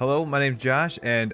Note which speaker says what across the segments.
Speaker 1: Hello, my name's Josh, and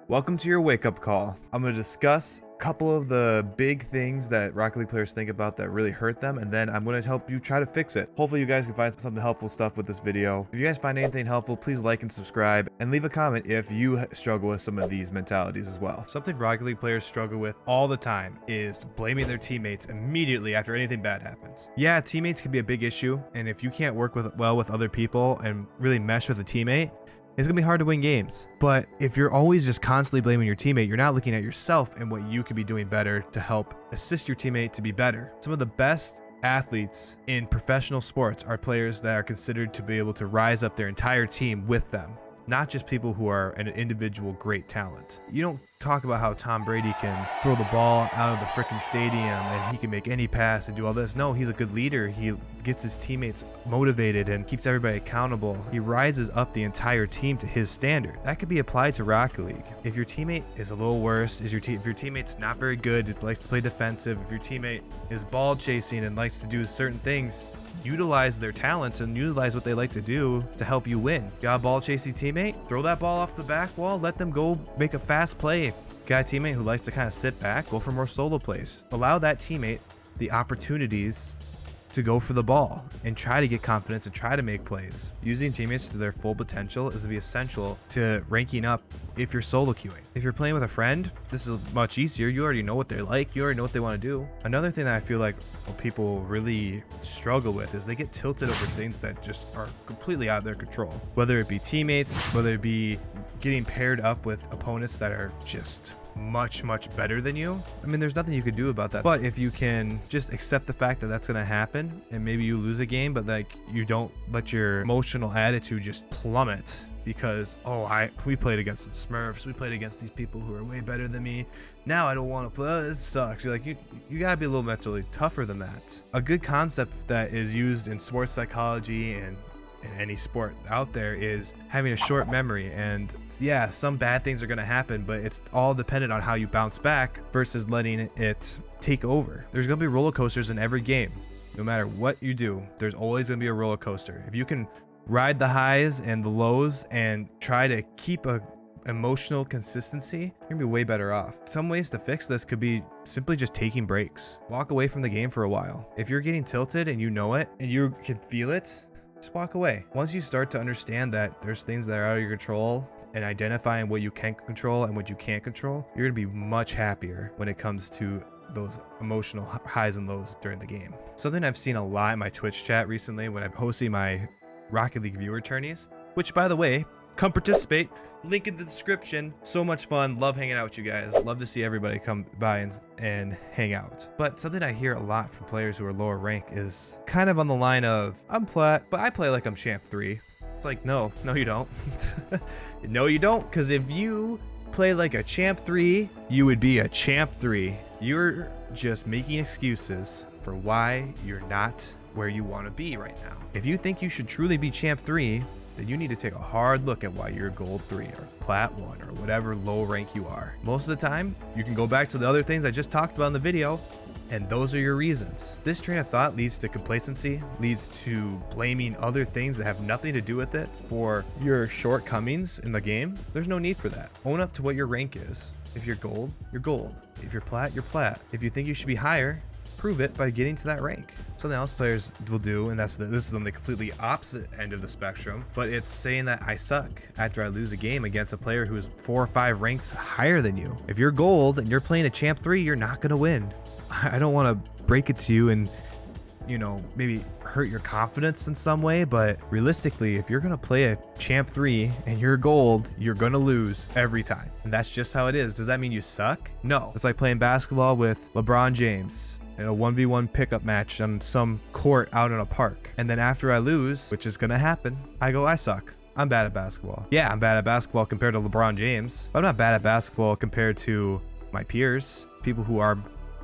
Speaker 1: welcome to your wake-up call. I'm going to discuss a couple of the big things that Rocket League players think about that really hurt them, and then I'm going to help you try to fix it. Hopefully you guys can find some helpful stuff with this video. If you guys find anything helpful, please like and subscribe, and leave a comment if you struggle with some of these mentalities as well. Something Rocket League players struggle with all the time is blaming their teammates immediately after anything bad happens. Yeah, teammates can be a big issue, and if you can't work well with other people and really mesh with a teammate, it's gonna be hard to win games. But if you're always just constantly blaming your teammate, you're not looking at yourself and what you could be doing better to help assist your teammate to be better. Some of the best athletes in professional sports are players that are considered to be able to rise up their entire team with them, not just people who are an individual great talent. You don't talk about how Tom Brady can throw the ball out of the freaking stadium and he can make any pass and do all this. No, he's a good leader. He gets his teammates motivated and keeps everybody accountable. He rises up the entire team to his standard. That could be applied to Rocket League. If your teammate is a little worse, if your teammate's not very good, likes to play defensive, if your teammate is ball chasing and likes to do certain things, utilize their talents and utilize what they like to do to help you win. Got a ball chasing teammate? Throw that ball off the back wall, let them go make a fast play. Got a teammate who likes to kind of sit back, go for more solo plays. Allow that teammate the opportunities to go for the ball and try to get confidence and try to make plays. Using teammates to their full potential is to be essential to ranking up if you're solo queuing. If you're playing with a friend, this is much easier. You already know what they're like. You already know what they want to do. Another thing that I feel like people really struggle with is they get tilted over things that just are completely out of their control. Whether it be teammates, whether it be getting paired up with opponents that are just much better than you. I mean, there's nothing you could do about that. But if you can just accept the fact that that's going to happen and maybe you lose a game, but like you don't let your emotional attitude just plummet because, oh, we played against some Smurfs, we played against these people who are way better than me, now I don't want to play, it sucks. You're like, you gotta be a little mentally tougher than that. A good concept that is used in sports psychology and in any sport out there is having a short memory. And yeah, some bad things are going to happen, but it's all dependent on how you bounce back versus letting it take over. There's going to be roller coasters in every game. No matter what you do, there's always going to be a roller coaster. If you can ride the highs and the lows and try to keep a emotional consistency, you're gonna be way better off. Some ways to fix this could be simply just taking breaks. Walk away from the game for a while. If you're getting tilted and you know it and you can feel it, just walk away. Once you start to understand that there's things that are out of your control and identifying what you can control and what you can't control, you're gonna be much happier when it comes to those emotional highs and lows during the game. Something I've seen a lot in my Twitch chat recently when I'm hosting my Rocket League viewer tourneys, which by the way, come participate, link in the description. So much fun, love hanging out with you guys, love to see everybody come by and hang out. But something I hear a lot from players who are lower rank is kind of on the line of, I'm plat, but I play like I'm champ 3. It's like, no you don't. No you don't, because if you play like a champ 3, you would be a champ 3. You're just making excuses for why you're not where you want to be right now. If you think you should truly be champ 3, then you need to take a hard look at why you're gold 3 or plat 1 or whatever low rank you are. Most of the time, you can go back to the other things I just talked about in the video, and those are your reasons. This train of thought leads to complacency, leads to blaming other things that have nothing to do with it for your shortcomings in the game. There's no need for that. Own up to what your rank is. If you're gold, you're gold. If you're plat, you're plat. If you think you should be higher, prove it by getting to that rank. Something else players will do, and this is on the completely opposite end of the spectrum, but it's saying that I suck after I lose a game against a player who's 4 or 5 ranks higher than you. If you're gold and you're playing a champ 3, you're not gonna win. I don't want to break it to you and, you know, maybe hurt your confidence in some way, but realistically, if you're gonna play a champ 3 and you're gold, you're gonna lose every time, and that's just how it is. Does that mean you suck? No. It's like playing basketball with LeBron James in a 1v1 pickup match on some court out in a park, and then after I lose, which is gonna happen, I go, I suck. I'm bad at basketball. Yeah, I'm bad at basketball compared to LeBron James, but I'm not bad at basketball compared to my peers, people who are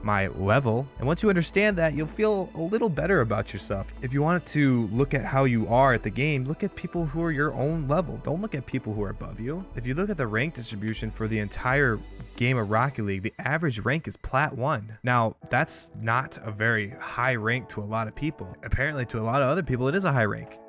Speaker 1: my level. And once you understand that, you'll feel a little better about yourself. If you wanted to look at how you are at the game, look at people who are your own level. Don't look at people who are above you. If you look at the rank distribution for the entire game of Rocket League, the average rank is plat 1. Now, that's not a very high rank to a lot of people. Apparently, to a lot of other people, it is a high rank.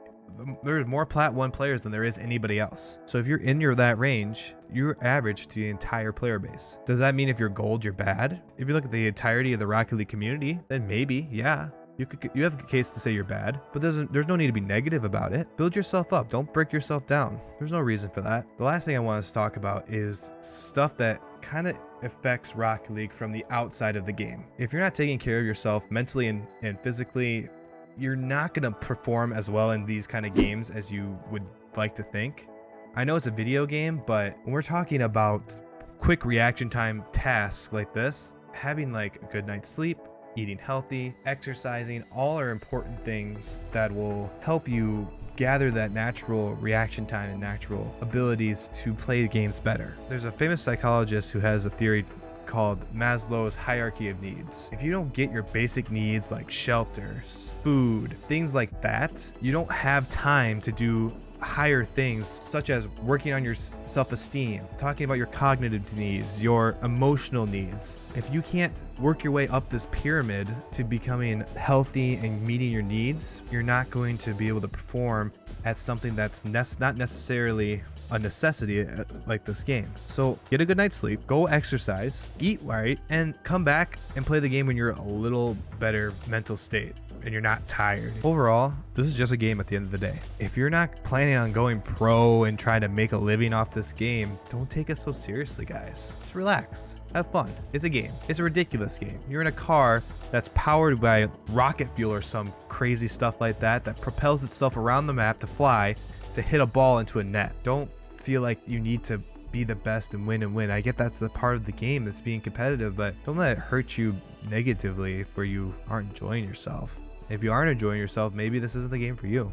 Speaker 1: there's more Plat 1 players than there is anybody else. So if you're in that range, you're average to the entire player base. Does that mean if you're gold, you're bad? If you look at the entirety of the Rocket League community, then maybe, yeah. You have a case to say you're bad, but there's no need to be negative about it. Build yourself up. Don't break yourself down. There's no reason for that. The last thing I want us to talk about is stuff that kind of affects Rocket League from the outside of the game. If you're not taking care of yourself mentally and physically, you're not going to perform as well in these kind of games as you would like to think. I know it's a video game, but when we're talking about quick reaction time tasks like this, having like a good night's sleep, eating healthy, exercising, all are important things that will help you gather that natural reaction time and natural abilities to play games better. There's a famous psychologist who has a theory called Maslow's hierarchy of needs. If you don't get your basic needs like shelter, food, things like that, you don't have time to do higher things such as working on your self-esteem, talking about your cognitive needs, your emotional needs. If you can't work your way up this pyramid to becoming healthy and meeting your needs, you're not going to be able to perform at something that's not necessarily a necessity like this game. So get a good night's sleep, go exercise, eat right, and come back and play the game when you're a little better mental state and you're not tired. Overall, this is just a game at the end of the day. If you're not planning on going pro and trying to make a living off this game, don't take it so seriously, guys. Just relax. Have fun. It's a game. It's a ridiculous game. You're in a car that's powered by rocket fuel or some crazy stuff like that propels itself around the map to fly to hit a ball into a net. Don't feel like you need to be the best and win. I get that's the part of the game that's being competitive, but don't let it hurt you negatively where you aren't enjoying yourself. If you aren't enjoying yourself, maybe this isn't the game for you.